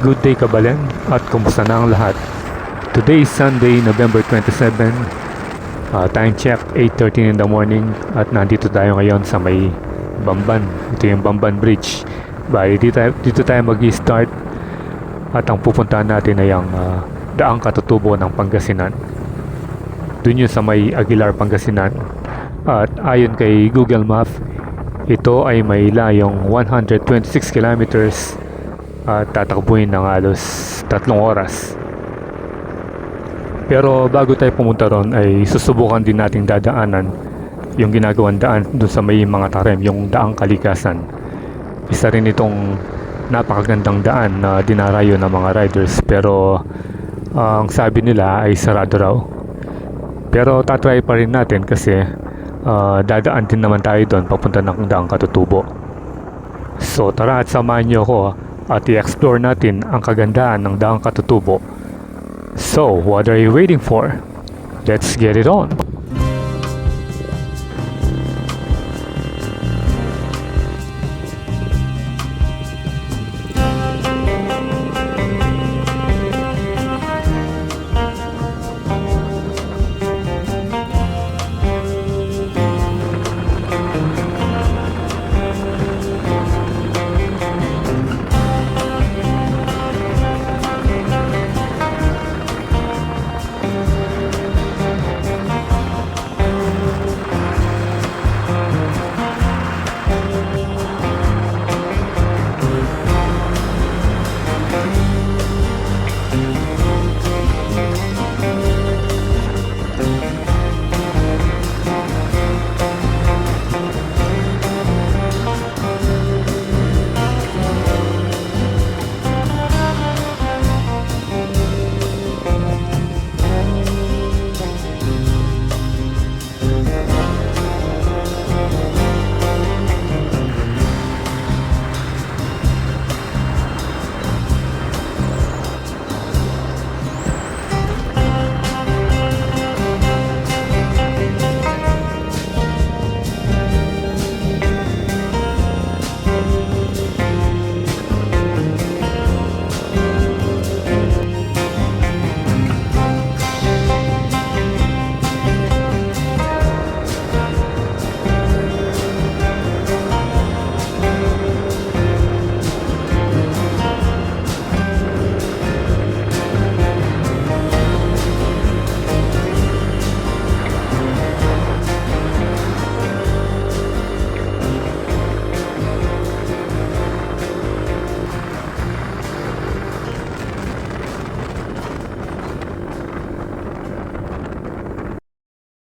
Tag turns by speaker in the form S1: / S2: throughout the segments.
S1: Good day Kabalen at kumusta na ang lahat? Today is Sunday, November 27. Time check 8:13 in the morning at nandito tayo ngayon sa may Bamban. Ito yung Bamban Bridge. Bali dito tayo mag-i-start at ang pupuntahan natin ay ang Daang Katutubo ng Pangasinan. Doon yun sa may Aguilar, Pangasinan. At ayon kay Google Maps, ito ay may layong 126 kilometers at tatakbuhin ng halos 3 oras. Pero bago tayo pumunta ron ay susubukan din nating dadaanan yung ginagawang daan dun sa may mga tarem, yung Daang Kalikasan. Isa rin itong napakagandang daan na dinarayo ng mga riders, pero ang sabi nila ay sarado raw. Pero tatry pa rin natin kasi dadaan din naman tayo doon papunta ng Daang Katutubo. So tara at samahan niyo ako at i-explore natin ang kagandahan ng Daang Katutubo. So, what are you waiting for? Let's get it on!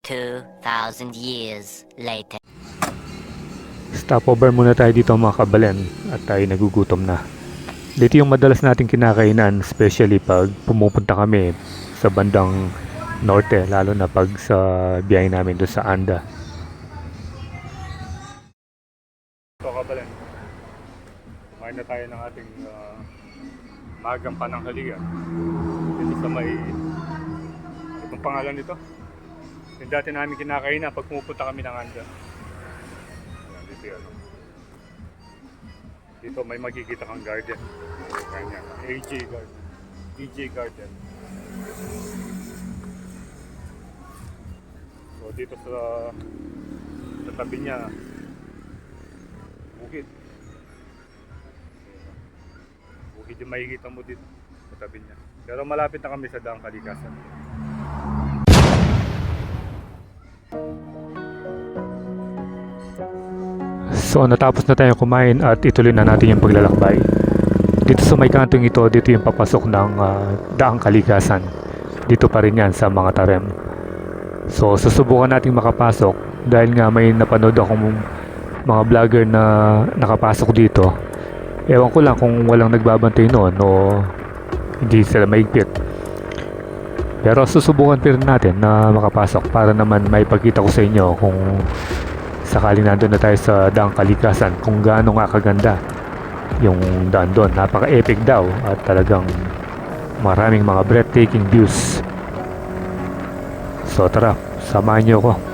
S2: 2,000 years later.
S1: Stopover muna tayo dito mga Kabalen at tayo nagugutom na. Dito yung madalas nating kinakainan, especially pag pumupunta kami sa bandang norte, lalo na pag sa biyahe namin doon sa Anda. So Kabalen, kumain na tayo ng ating magang pananghalian dito sa may, anong pangalan nito? Yung dati namin kinakainan pag pumupunta kami ng Anda. Dito yun. Dito may makikita kang garden. Ganyan. AJ Garden. DJ Garden. So
S3: So dito sa tabi niya, bukid. Bukid yung makikita mo dito sa tabi niya. Pero malapit na kami sa Daang Kalikasan.
S1: So natapos na tayo kumain at ituloy na natin yung paglalakbay. Dito sa may kantong ito, dito yung papasok ng Daang Kalikasan. Dito pa rin yan sa mga tarem. So susubukan nating makapasok dahil nga may napanood akong mga vlogger na nakapasok dito. Ewan ko lang kung walang nagbabantay noon o hindi sila maigpit. Pero susubukan pa rin natin na makapasok para naman may pagkita ko sa inyo kung sakaling nandun na tayo sa Daang Kalikasan kung gaano nga kaganda yung daan doon. Napaka-epic daw at talagang maraming mga breathtaking views. So tara, samahan niyo ako.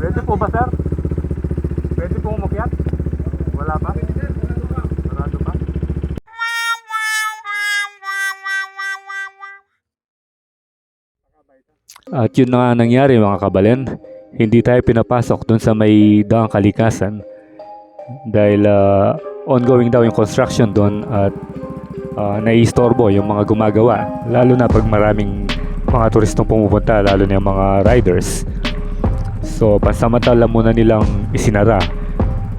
S1: Pwede po ba, sir? Pwede po umakyat? Wala ba? Sarado ba? At yun na nga nangyari mga kabalen. Hindi tayo pinapasok dun sa may Daang Kalikasan dahil ongoing daw yung construction doon at naiistorbo yung mga gumagawa, lalo na pag maraming mga turistong pumupunta, lalo na yung mga riders. So pansamantala muna nilang isinara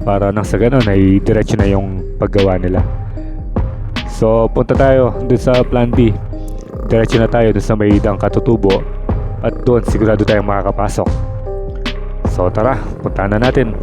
S1: para nang sa ganun ay diretso na yung paggawa nila. So punta tayo dun sa plan B. Diretso na tayo dun sa may Daang Katutubo at doon sigurado tayong makakapasok. So tara, puntahan na natin.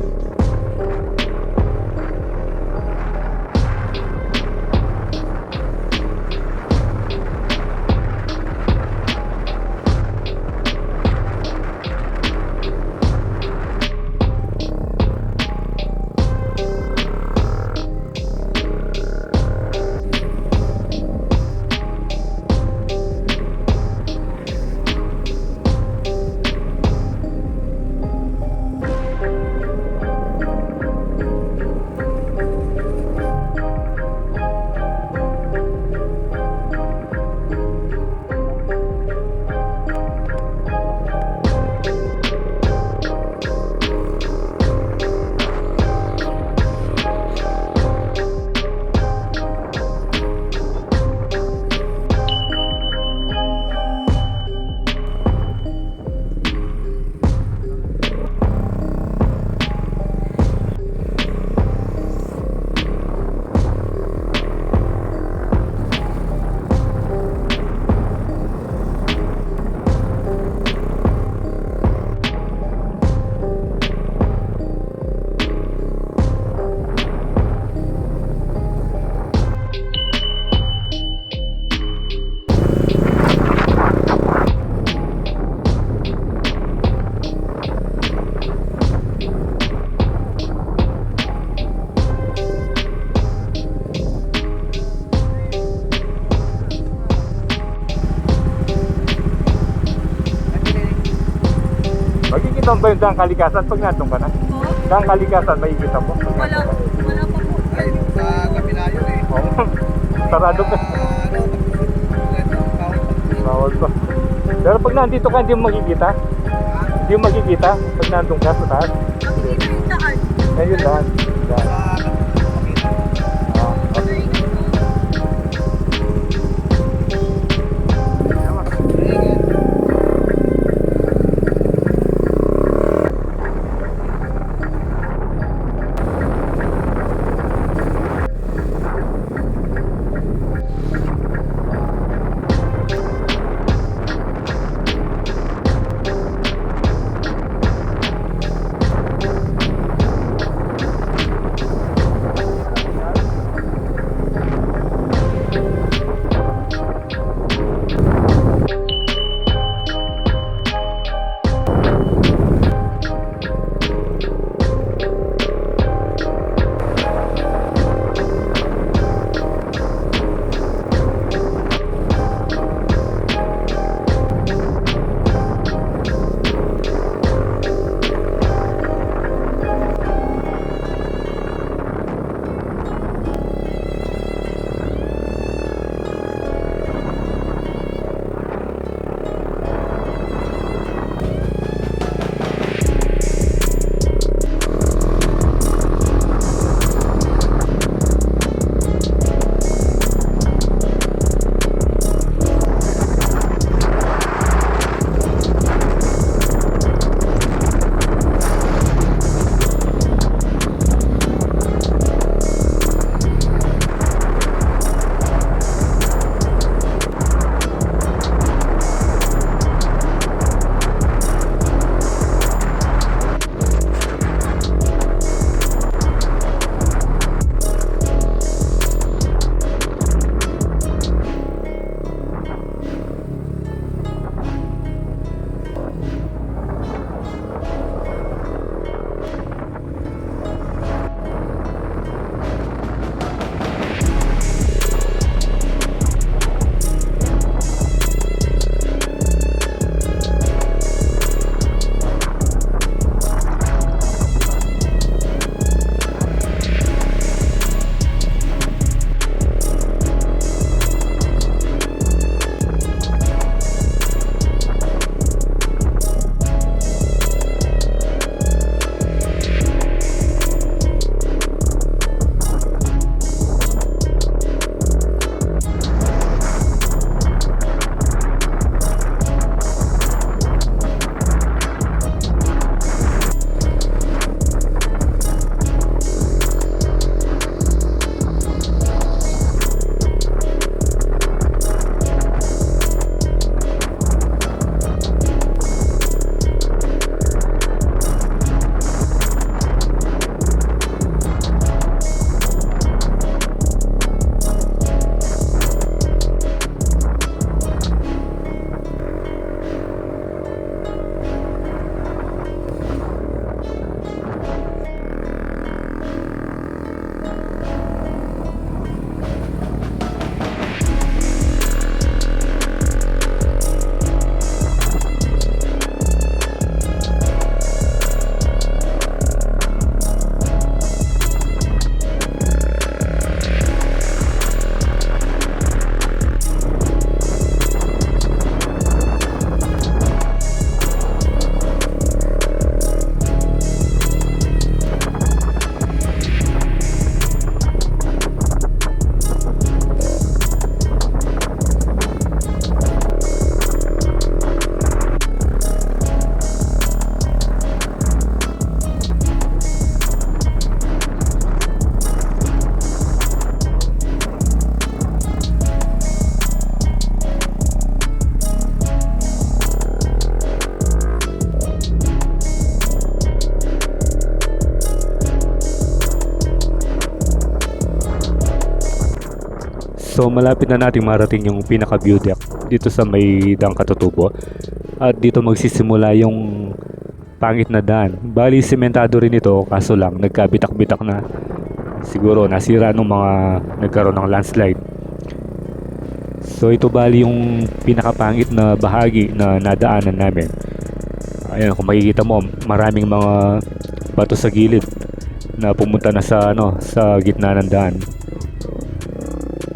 S1: Makikita mo ba yung Daang Kalikasan pag nandun ka na? Daang Kalikasan, makikita mo?
S4: Wala pa po.
S5: Ay, sa kabila yun eh.
S1: Oo. Sarado ka. Bawal pa. Pero pag nandito ka, hindi mo makikita? Hindi mo makikita pag nandun ka sa taas?
S4: Makikita yung daan.
S1: Ayun daan. Daan. So malapit na nating marating yung pinaka view deck dito sa may Daang Katutubo. At dito magsisimula yung pangit na daan. Bali sementado rin ito, kaso lang nagkabitak-bitak na. Siguro nasira nung mga nagkaroon ng landslide. So ito bali yung pinakapangit na bahagi na nadaanan namin. Ayan, kung makikita mo, maraming mga bato sa gilid na pumunta na sa sa gitna ng daan.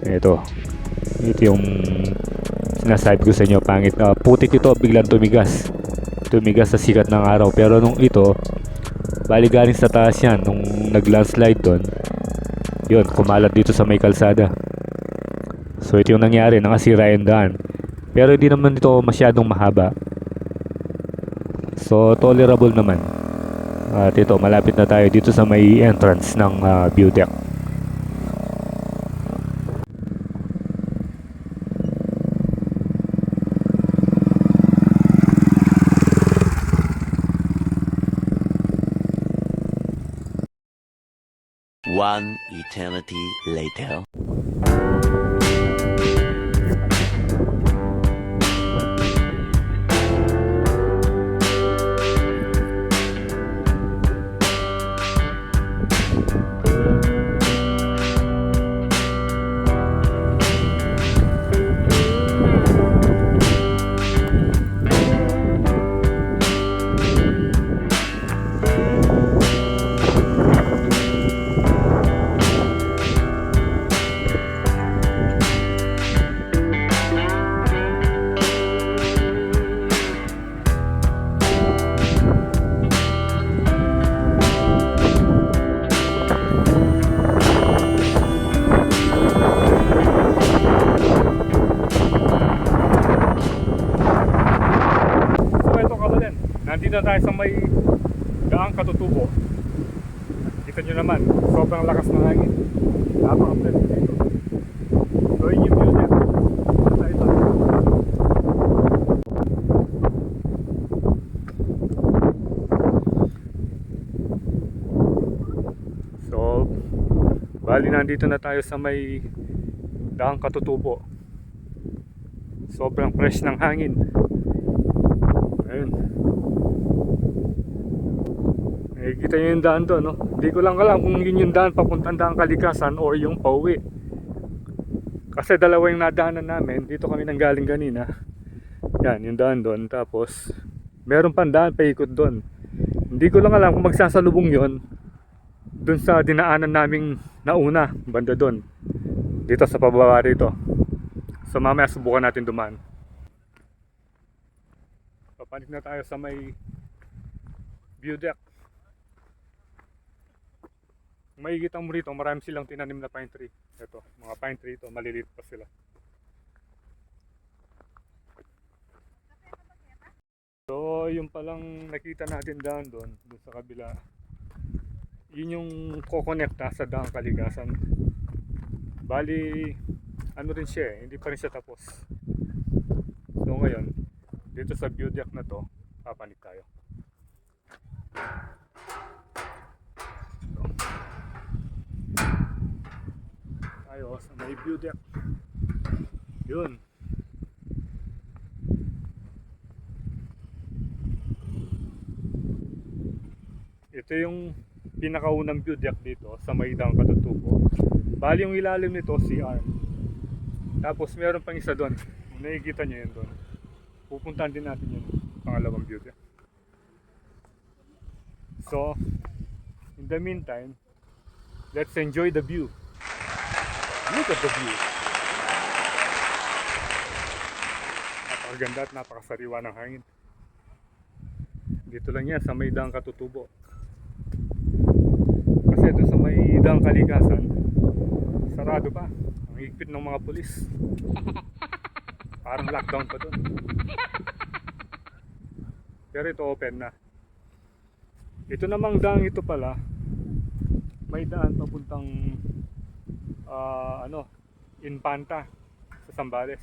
S1: Ito yung sinasabi ko sa inyo, pangit. Putik ito, biglang tumigas sa sikat ng araw. Pero nung ito, bali galing sa taas yan, nung nag-landslide doon, yun, kumalat dito sa may kalsada. So ito yung nangyari, nakasira yung daan. Pero hindi naman ito masyadong mahaba. So tolerable naman. At ito, malapit na tayo dito sa may entrance ng view deck.
S6: One eternity later.
S3: Nandito na tayo sa may Daang Katutubo. Kita nyo naman, sobrang lakas ng hangin. Napaka-pwede dito. So yun yung view deck. Sa ito. So, bali nandito na tayo sa may Daang Katutubo. Sobrang fresh ng hangin. Ayun. Kita nyo yung daan doon, no? Hindi ko lang alam kung yun yung daan papuntang Daang Kalikasan or yung pauwi. Kasi dalawa yung nadaanan namin. Dito kami nanggaling kanina. Yan, yung daan doon. Tapos, meron pang daan paikot doon. Hindi ko lang alam kung magsasalubong yon doon sa dinaanan naming nauna, banda doon. Dito sa pababa rito. So mamaya subukan natin dumaan. Papanik na tayo sa may view deck. Makikita mo rito, marami silang tinanim na pine tree. Ito, mga pine tree ito, maliliit pa sila. So, yung palang nakita natin daan doon sa kabila. Yun yung kokonekta sa Daang Kalikasan. Bali, ano rin siya eh, hindi pa rin siya tapos. So ngayon, dito sa view deck na to, papanik tayo. Tayo sa may view deck. Yun. Ito yung pinakaunang view deck dito sa may Daang Katutubo. Bali yung ilalim nito, CR. Tapos meron pang isa doon. Nakikita nyo yun doon. Pupuntahan din natin yung pangalawang view deck. So, in the meantime, let's enjoy the view. Look at the view. Napakaganda at napakasariwa ng hangin. Dito lang yan sa may Daang Katutubo. Kasi doon sa may Daang Kalikasan, sarado pa. Ang higpit ng mga pulis. Parang lockdown pa doon. Pero ito open na. Ito namang daang ito pala, may daan papuntang Infanta sa Zambales.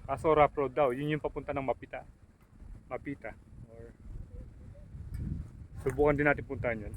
S3: Kaso rough road daw. Yun yung papunta ng Mapita. Or, subukan din natin puntahan yun.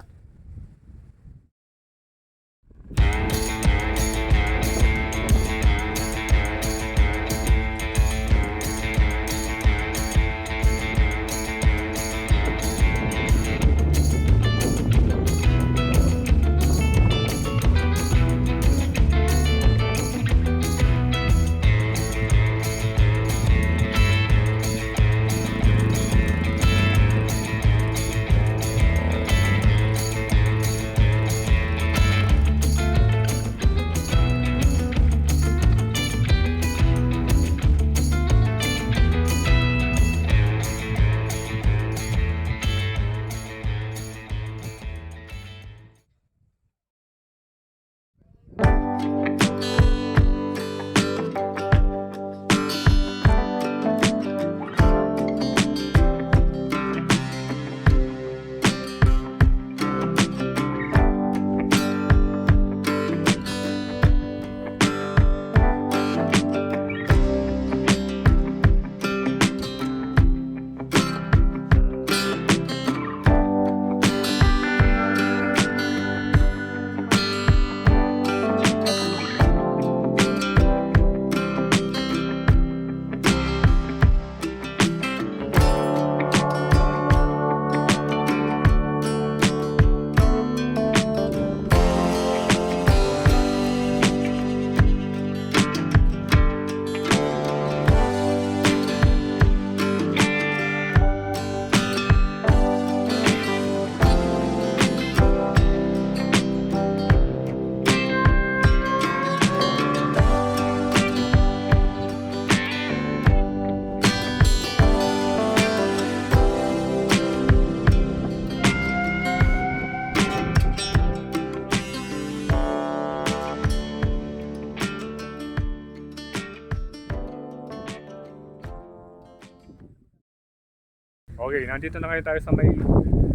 S3: Okay, nandito na ngayon tayo sa may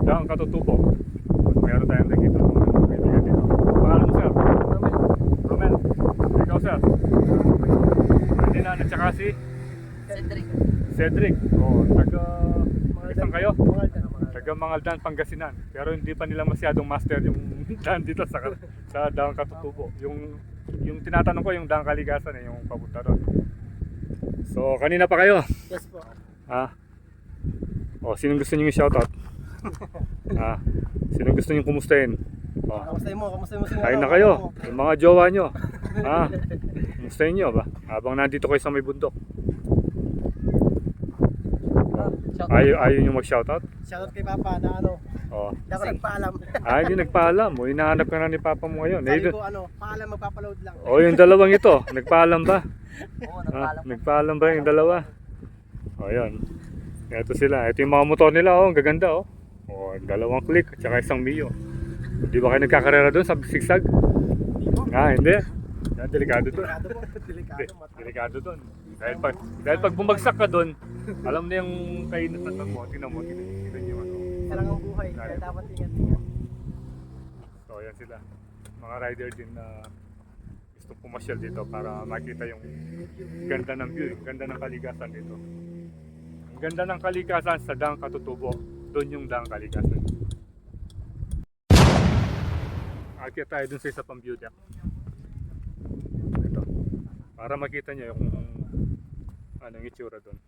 S3: Daang Katutubo. Meron tayong nakita ng mga kaibigan dito. Pangalan mo, sir? Romel. Ikaw, sir? Ferdinand at saka si Cedric. Oh, taga kayo? Taga Mangaldan, Pangasinan. Pero hindi pa nila masyadong master yung daan dito sa Daang Katutubo. Yung tinatanong ko yung Daang Kalikasan yung papunta doon. So, kanina pa kayo?
S5: Yes po.
S3: Ha? Oh, sinong gusto niyo i-shoutout? Ha? Sinong gusto niyo kumustahin? Oh.
S5: Kamustahin mo si
S3: Kain na kayo, yung mga jowa nyo. Ha? Kumustahin nyo ba? Habang nandito kayo sa may bundok. Ayaw nyo mag-shoutout?
S5: Shoutout kay Papa na
S3: Oh.
S5: hindi ako nagpaalam.
S3: Hindi nagpaalam. O, hinahanap ka na ni Papa mo ngayon.
S5: Sabi ko paalam magpapaload lang.
S3: O, yung dalawang ito, nagpaalam ba? Nagpaalam ba yung dalawa? O, yun. Ito sila. Ito yung mga motor nila, ang gaganda, oh. O, dalawang click, at saka isang Mio. Di ba kayo nagkakarera doon sa sigsag? Hindi. Yan, delikado doon. Delikado doon. Dahil pag bumagsak ka doon, alam na yung kainatan mo. Tingnan mo, tingnan yung ano.
S5: Isa lang ang buhay, kaya dapat ingat-ingat.
S3: So, yan sila. Mga rider din na gusto pumasyal dito para makita yung ganda ng view, yung ganda ng kalikasan dito. Ang ganda ng kalikasan sa Daang Katutubo, doon yung Daang Kalikasan. Akit tayo dun sa isa pang view deck. Ito. Para makita nyo yung anong itsura doon.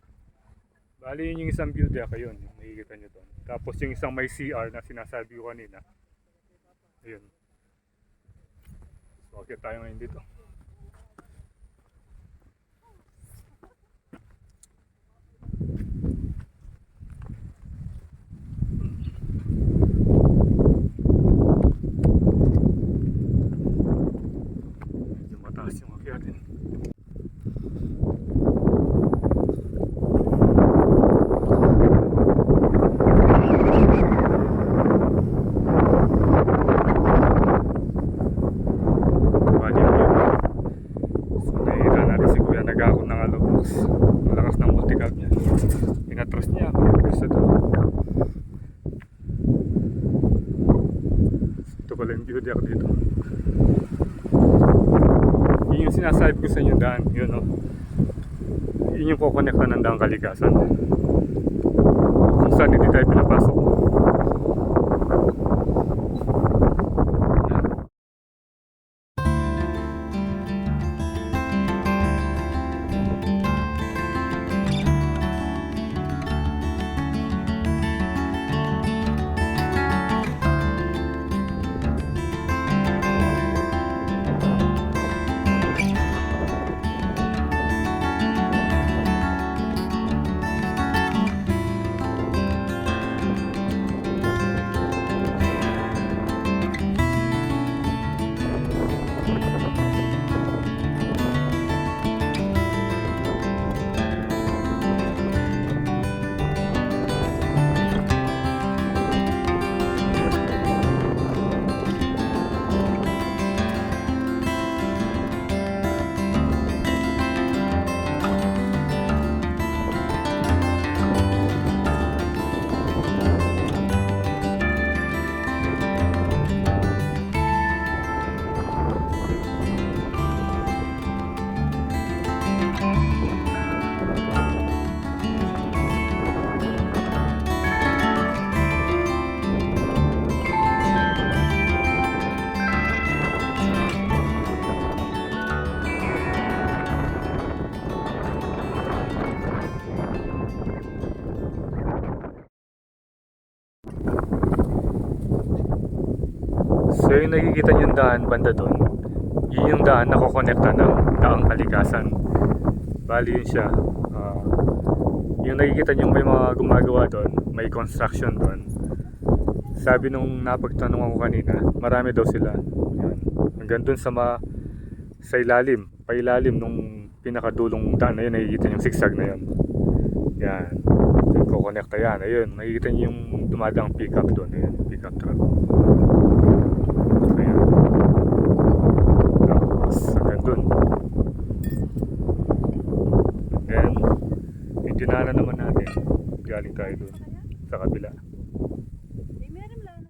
S3: Bali yun yung isang view deck, ayun, makikita nyo doon. Tapos yung isang may CR na sinasabi ko kanina. Ayun. So, akit tayo ngayon dito. Medyo mataas yung akyatin. Malakas ng multicab niya. Pinatras niya. Sa doon. Ito pala yung view deck dito. Yun yung sinasabi ko sa inyo daan. Yun o. Yun yung kukonekta ng Daang Kalikasan. Kung saan hindi tayo pinapasok. So yung nakikita yung daan banda doon, yun yung daan na kukonekta ng Daang Kalikasan. Bali yun siya. Yung nakikita nyo may mga gumagawa doon, may construction doon. Sabi nung napagtanong ako kanina, marami daw sila. Yan. Hanggang doon sa ilalim, pailalim nung pinakadulong daan na yun, nakikita yung sigsag na yun. Yan. Yung kukonekta yan. Ayun, nakikita nyo yung dumadang pick-up doon. Ayun, pick-up truck. Ayan. Tapos hanggang dun. And then yung dinaanan naman natin, galing tayo dun. sa kabila.
S4: May meron lang.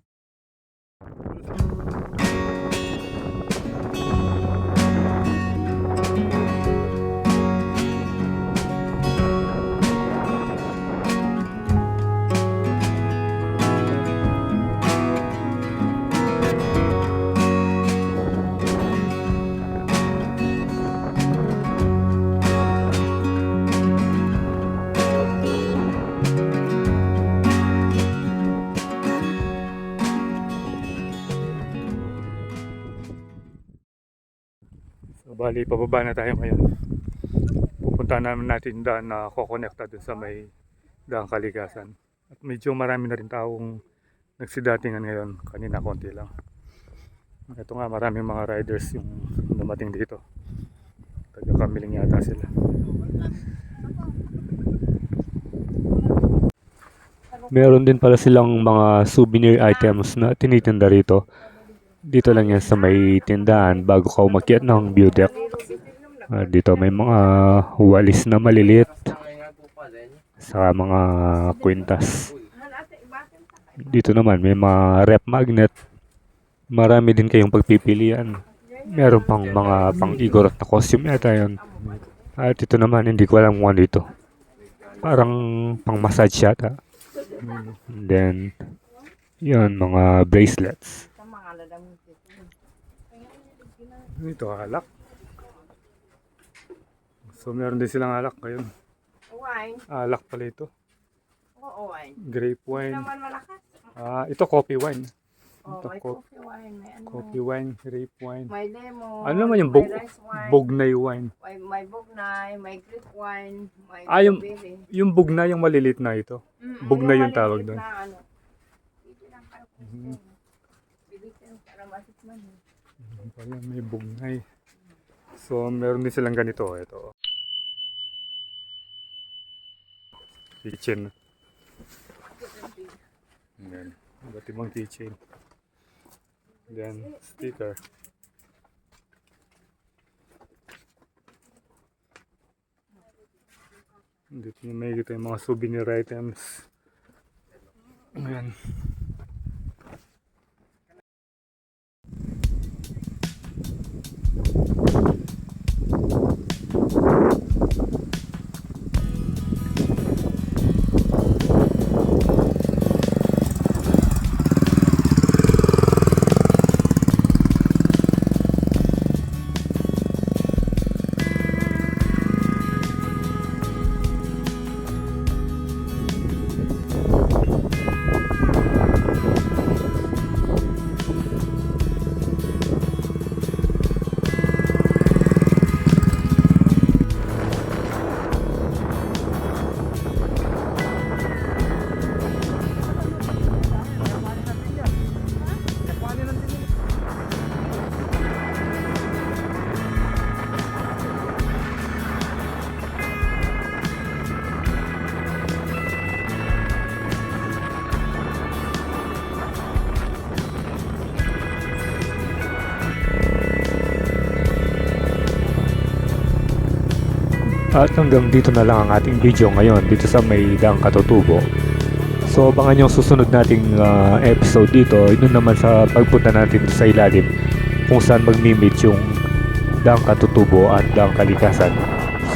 S3: So bali, pababa na tayo ngayon. Pupunta namin natin daan na kokonekta dun sa may daang Kalikasan. At medyo marami na rin taong nagsidatingan ngayon. Kanina konti lang. Ito nga, maraming mga riders yung dumating dito. Taga-Kamiling yata sila. Meron din pala silang mga souvenir items na tinitinda rito. Dito lang yan sa may tindahan bago ka umakyat ng view deck. Dito may mga walis na maliliit. Saka mga kwintas. Dito naman may mga rep magnet. Marami din kayong pagpipilian. Meron pang mga pang-igorot na costume yata yun. At ito naman, hindi ko alam kung ano ito. Parang pang-massage yata. And then, yun, mga bracelets. Ito, alak. So, meron din silang alak ngayon.
S4: Wine.
S3: Alak pala ito.
S4: Oo, wine.
S3: Grape wine.
S4: Naman malakas.
S3: Ito, coffee wine.
S4: Oh,
S3: Ito,
S4: may coffee wine. May ano.
S3: coffee wine, grape wine.
S4: May lemon.
S3: Ano naman yung
S4: may rice wine.
S3: bugnay wine?
S4: May bugnay, may grape wine, may
S3: Yung,
S4: blueberry.
S3: yung bugnay, yung malilit na ito. Bugnay yung tawag doon.
S4: Na, ano. Pwede lang para kung bibig ka para matikman.
S3: Pala, may bugnay. So, meron din silang ganito. Ito. Kitchen. Ayan. Iba't ibang keychain. Then, sticker. Dito nyo makikita yung mga souvenir items. Ayan. At hanggang dito na lang ang ating video ngayon dito sa may Daang Katutubo. So abangan yung susunod nating episode dito. Yun naman sa pagpunta natin sa ilalim kung saan magmi-meet yung Daang Katutubo at Daang Kalikasan.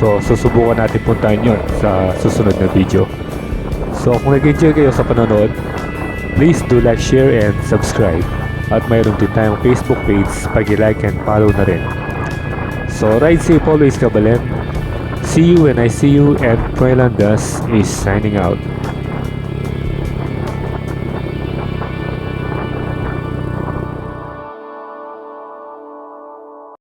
S3: So susubukan natin puntahan yun sa susunod na video. So kung nag-enjoy kayo sa panonood, please do like, share, and subscribe. At mayroon din tayong Facebook page, pag-like and follow na rin. So ride safe always, Kabalen. See you when I see you, and Proelandas is signing out.